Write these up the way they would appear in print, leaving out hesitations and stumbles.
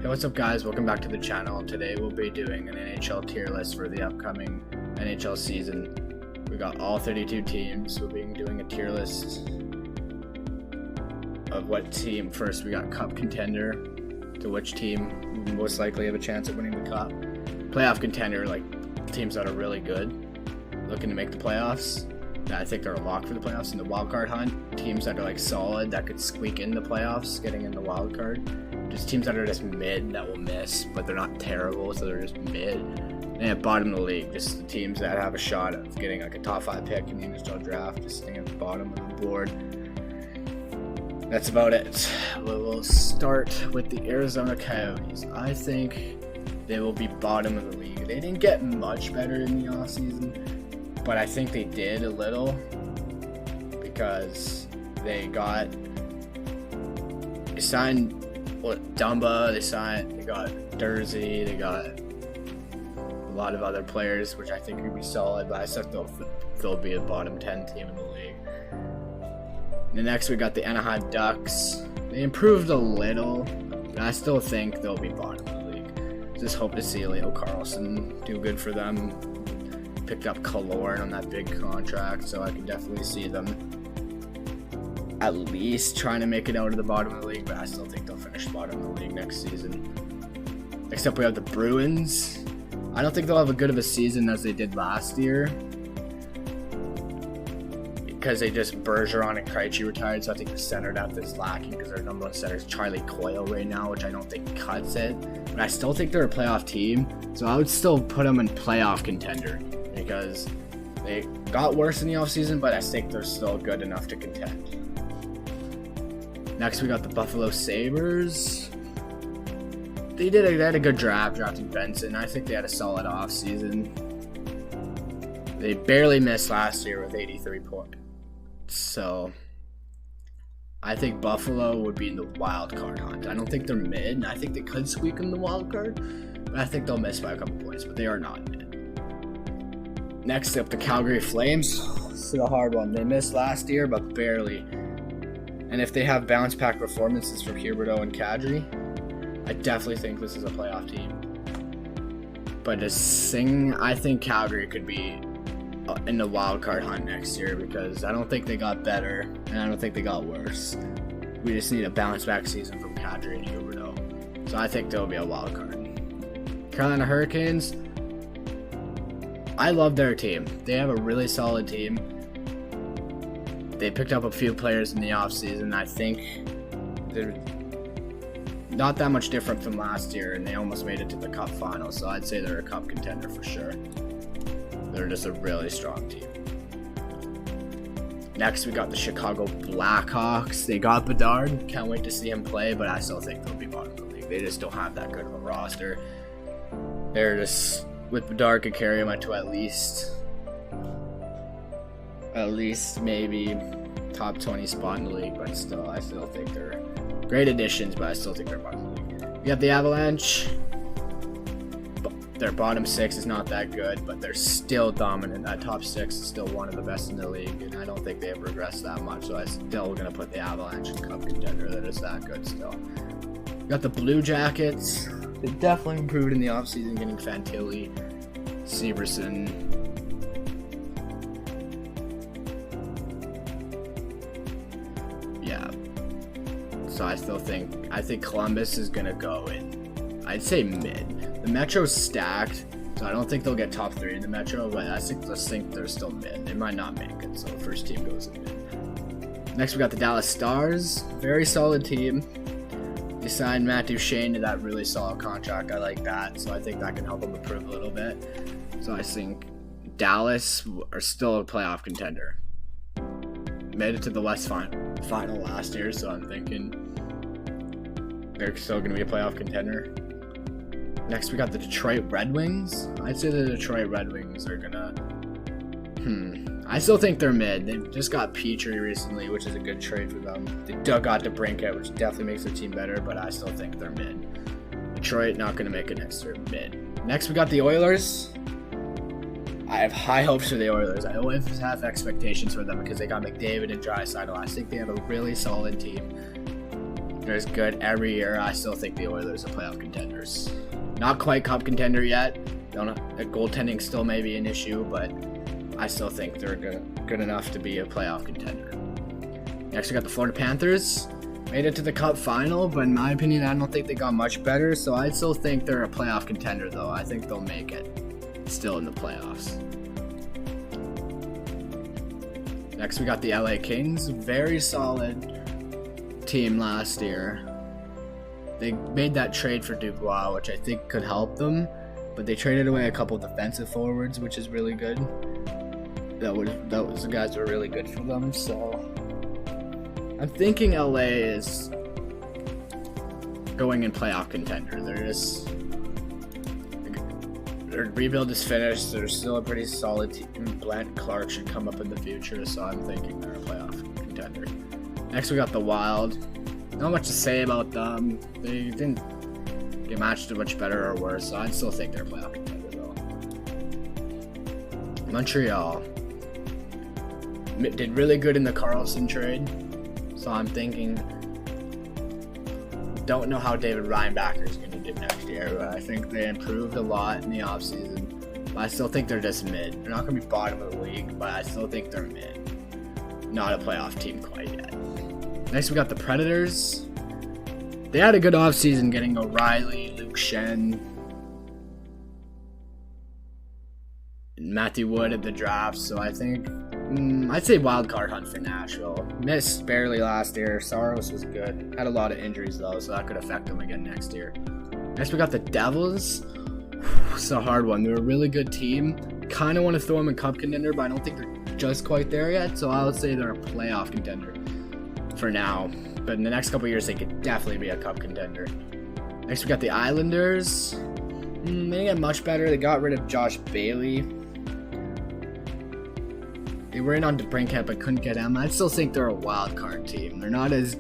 Hey, what's up guys, welcome back to the channel. Today we'll be doing an NHL tier list for the upcoming NHL season. We got all 32 teams. We'll be doing a tier list of what team. First we got cup contender, to which team most likely have a chance of winning the cup. Playoff contender, like teams that are really good, looking to make the playoffs. That I think are a lock for the playoffs. In the wild card hunt, teams that are like solid that could squeak in the playoffs, getting in the wild card. Just teams that are just mid that will miss, but they're not terrible, so they're just mid. And at bottom of the league, just the teams that have a shot of getting like a top 5 pick in the NHL draft, just staying at the bottom of the board. That's about it. We'll start with the Arizona Coyotes. I think they will be bottom of the league. They didn't get much better in the offseason, but I think they did a little because they signed Dumba, they got Dursey, they got a lot of other players, which I think would be solid, but I still think they'll be a bottom 10 team in the league. And the next we got the Anaheim Ducks. They improved a little, but I still think they'll be bottom of the league. Just hope to see Leo Carlson do good for them. Picked up Kaloran on that big contract, so I can definitely see them at least trying to make it out of the bottom of the league, but I still think they'll finish bottom of the league next season. Next up we have the Bruins. I don't think they'll have as good of a season as they did last year because they just Bergeron and Krejci retired, so I think the center depth is lacking because their number one center is Charlie Coyle right now, which I don't think cuts it. But I still think they're a playoff team, so I would still put them in playoff contender because they got worse in the offseason, but I think they're still good enough to contend. Next, we got the Buffalo Sabres. They had a good draft, drafting Benson. I think they had a solid offseason. They barely missed last year with 83 points. So, I think Buffalo would be in the wild card hunt. I don't think they're mid. I think they could squeak in the wild card, but I think they'll miss by a couple points, but they are not mid. Next up, the Calgary Flames. This is a hard one. They missed last year, but barely. And if they have bounce back performances from Huberdeau and Kadri, I definitely think this is a playoff team. But I think Calgary could be in the wild card hunt next year because I don't think they got better and I don't think they got worse. We just need a bounce back season from Kadri and Huberdeau. So I think they'll be a wild card. Carolina Hurricanes, I love their team. They have a really solid team. They picked up a few players in the offseason. I think they're not that much different from last year, and they almost made it to the Cup final, so I'd say they're a Cup contender for sure. They're just a really strong team. Next, we got the Chicago Blackhawks. They got Bedard. Can't wait to see him play, but I still think they'll be bottom of the league. They just don't have that good of a roster. They're just, with Bedard, could carry them to at least maybe top 20 spot in the league, but still, I still think they're great additions, but I still think they're bottom of the league. We have the Avalanche. Their bottom 6 is not that good, but they're still dominant. That top 6 is still one of the best in the league, and I don't think they've regressed that much, so I'm still going to put the Avalanche in cup contender. That is that good still. We got the Blue Jackets. They definitely improved in the offseason, getting Fantilli, Severson. So I think Columbus is going to go in, I'd say mid. The Metro's stacked, so I don't think they'll get top 3 in the Metro, but I just think they're still mid. They might not make it, so the first team goes in mid. Next we got the Dallas Stars. Very solid team. They signed Matt Duchene to that really solid contract. I like that, so I think that can help them improve a little bit. So I think Dallas are still a playoff contender. Made it to the West final last year, so I'm thinking they're still going to be a playoff contender. Next, we got the Detroit Red Wings. I'd say the Detroit Red Wings are going to... I still think they're mid. They just got Petrie recently, which is a good trade for them. They got DeBrincat, which definitely makes their team better, but I still think they're mid. Detroit not going to make it next year, mid. Next, we got the Oilers. I have high hopes for the Oilers. I always have expectations for them because they got McDavid and Draisaitl. I think they have a really solid team. They're as good every year. I still think the Oilers are playoff contenders. Not quite cup contender yet. Don't know, goaltending still may be an issue, but I still think they're good enough to be a playoff contender. Next, we got the Florida Panthers. Made it to the Cup final, but in my opinion, I don't think they got much better. So I still think they're a playoff contender, though. I think they'll make it still in the playoffs. Next, we got the LA Kings. Very solid team last year. They made that trade for Dubois, which I think could help them, but they traded away a couple defensive forwards, which is really good. Those guys were really good for them. So I'm thinking LA is going in playoff contender. Their rebuild is finished. They're still a pretty solid team. Blank Clark should come up in the future, so I'm thinking they're a playoff contender. Next, we got the Wild. Not much to say about them. They didn't get matched to much better or worse, so I'd still think they're a playoff contender, though. Montreal did really good in the Carlson trade, so I'm thinking. Don't know how David Reinbacher is going to do next year, but I think they improved a lot in the offseason. But I still think they're just mid. They're not going to be bottom of the league, but I still think they're mid. Not a playoff team quite yet. Next, we got the Predators. They had a good offseason getting O'Reilly, Luke Shen, and Matthew Wood at the draft, so I think I'd say wild card hunt for Nashville. Missed barely last year. Saros was good. Had a lot of injuries though, so that could affect them again next year. Next, we got the Devils. It's a hard one. They're a really good team. Kind of want to throw them in cup contender, but I don't think they're just quite there yet. So I would say they're a playoff contender for now. But in the next couple of years, they could definitely be a cup contender. Next, we got the Islanders. They didn't get much better. They got rid of Josh Bailey. They were in on DeBrincat but couldn't get him. I still think they're a wild card team. They're not as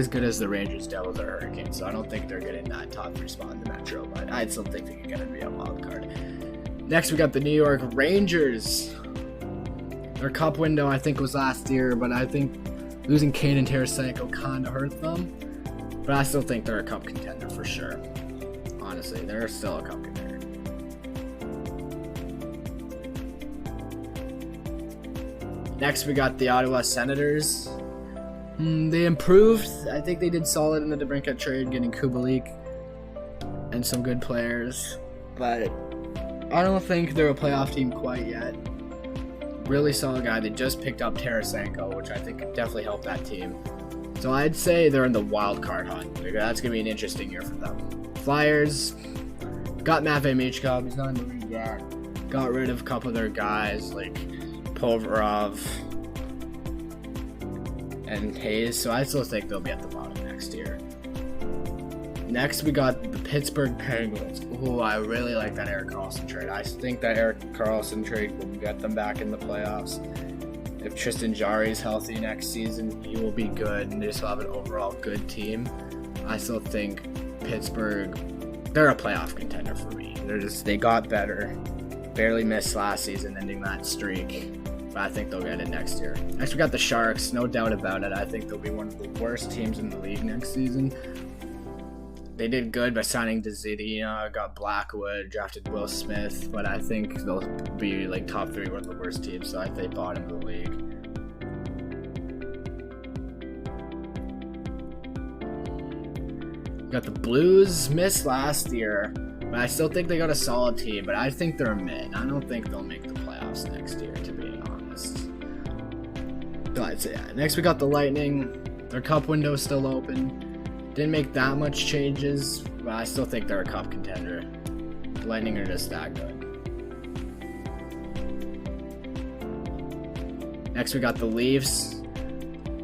good as the Rangers, Devils, or Hurricanes, so I don't think they're getting that top 3 spot in the Metro, but I'd still think they can get to be a wild card. Next, we got the New York Rangers. Their cup window, I think, was last year, but I think losing Kane and Tarasenko kind of hurt them. But I still think they're a cup contender for sure. Honestly, they're still a cup contender. Next, we got the Ottawa Senators. They improved. I think they did solid in the DeBrincat trade, getting Kubalik and some good players. But I don't think they're a playoff team quite yet. Really solid guy. They just picked up Tarasenko, which I think could definitely help that team. So I'd say they're in the wild card hunt. That's going to be an interesting year for them. Flyers got Matvei Michkov. He's not in the league yet. Got rid of a couple of their guys like Provorov and Hayes, so I still think they'll be at the bottom next year. Next, we got the Pittsburgh Penguins. Ooh, I really like that Erik Karlsson trade. I think that Erik Karlsson trade will get them back in the playoffs. If Tristan Jarry is healthy next season, he will be good, and they just will have an overall good team. I still think Pittsburgh, they're a playoff contender for me. They got better. Barely missed last season, ending that streak. But I think they'll get it next year. Next, we got the Sharks. No doubt about it. I think they'll be one of the worst teams in the league next season. They did good by signing Dzidina, got Blackwood, drafted Will Smith, but I think they'll be like top 3, one of the worst teams, so I think bottom of the league. Got the Blues. Missed last year, but I still think they got a solid team, but I think they're mid. I don't think they'll make the playoffs next year, to be honest. So I'd say that. Next, we got the Lightning. Their cup window is still open. Didn't make that much changes, but I still think they're a cup contender. The Lightning are just that good. Next, we got the Leafs.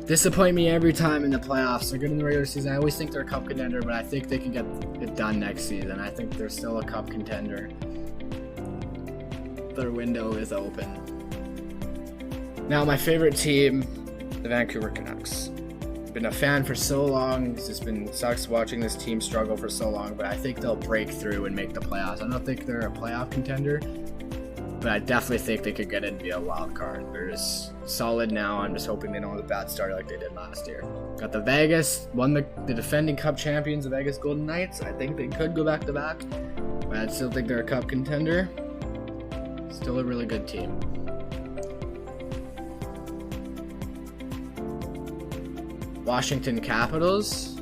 Disappoint me every time in the playoffs. They're good in the regular season. I always think they're a cup contender, but I think they can get it done next season. I think they're still a cup contender. Their window is open. Now, my favorite team, the Vancouver Canucks. Been a fan for so long. It's just been sucks watching this team struggle for so long, but I think they'll break through and make the playoffs. I don't think they're a playoff contender, but I definitely think they could get in via wild card. They're just solid now. I'm just hoping they don't have a bad start like they did last year. Got the Vegas, won the defending Cup champions, the Vegas Golden Knights. I think they could go back to back, but I still think they're a Cup contender. Still a really good team. Washington Capitals.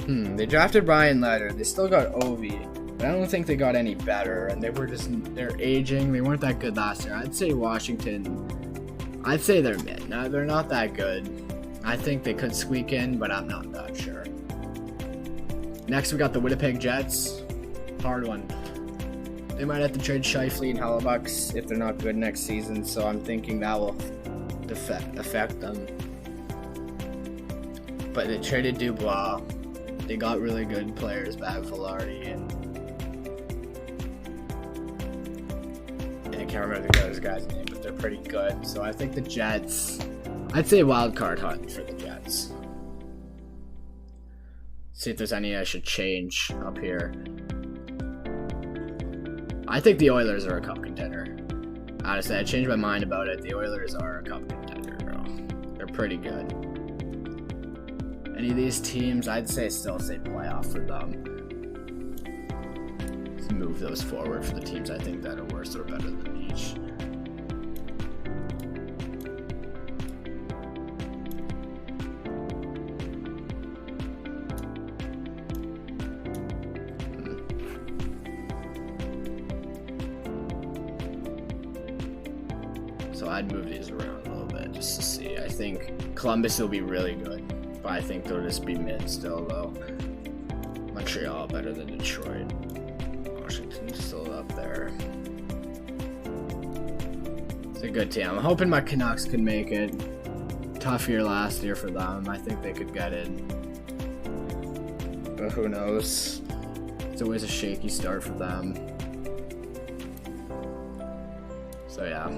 They drafted Brian Leiter. They still got Ovi, but I don't think they got any better. And they're aging. They weren't that good last year. I'd say Washington. I'd say they're mid. No, they're not that good. I think they could squeak in, but I'm not that sure. Next, we got the Winnipeg Jets. Hard one. They might have to trade Scheifele and Hellebucks if they're not good next season. So I'm thinking that will affect them. But they traded Dubois. They got really good players back, Velarde, and I can't remember the other guy's name, but they're pretty good. So I think the Jets, I'd say wild card hunt for the Jets. See if there's any I should change up here. I think the Oilers are a Cup contender. Honestly, I changed my mind about it. The Oilers are a Cup contender, bro. They're pretty good. Any of these teams, I'd still say playoff for them. Let's move those forward for the teams I think that are worse or better than each. So I'd move these around a little bit just to see. I think Columbus will be really good. I think they'll just be mid still, though. Montreal better than Detroit. Washington's still up there. It's a good team. I'm hoping my Canucks can make it. Tough year last year for them. I think they could get in. But who knows? It's always a shaky start for them. So yeah.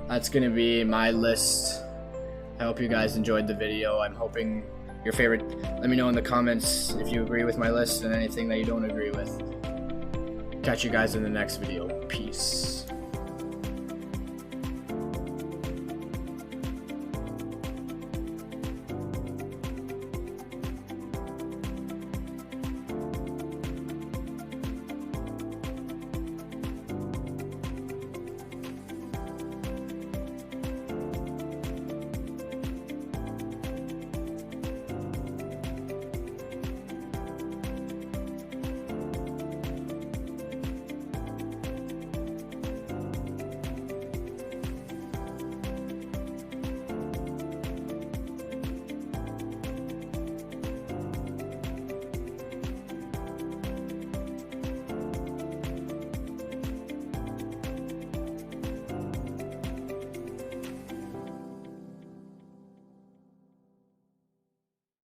That's going to be my list. I hope you guys enjoyed the video. I'm hoping your favorite. Let me know in the comments if you agree with my list and anything that you don't agree with. Catch you guys in the next video. Peace.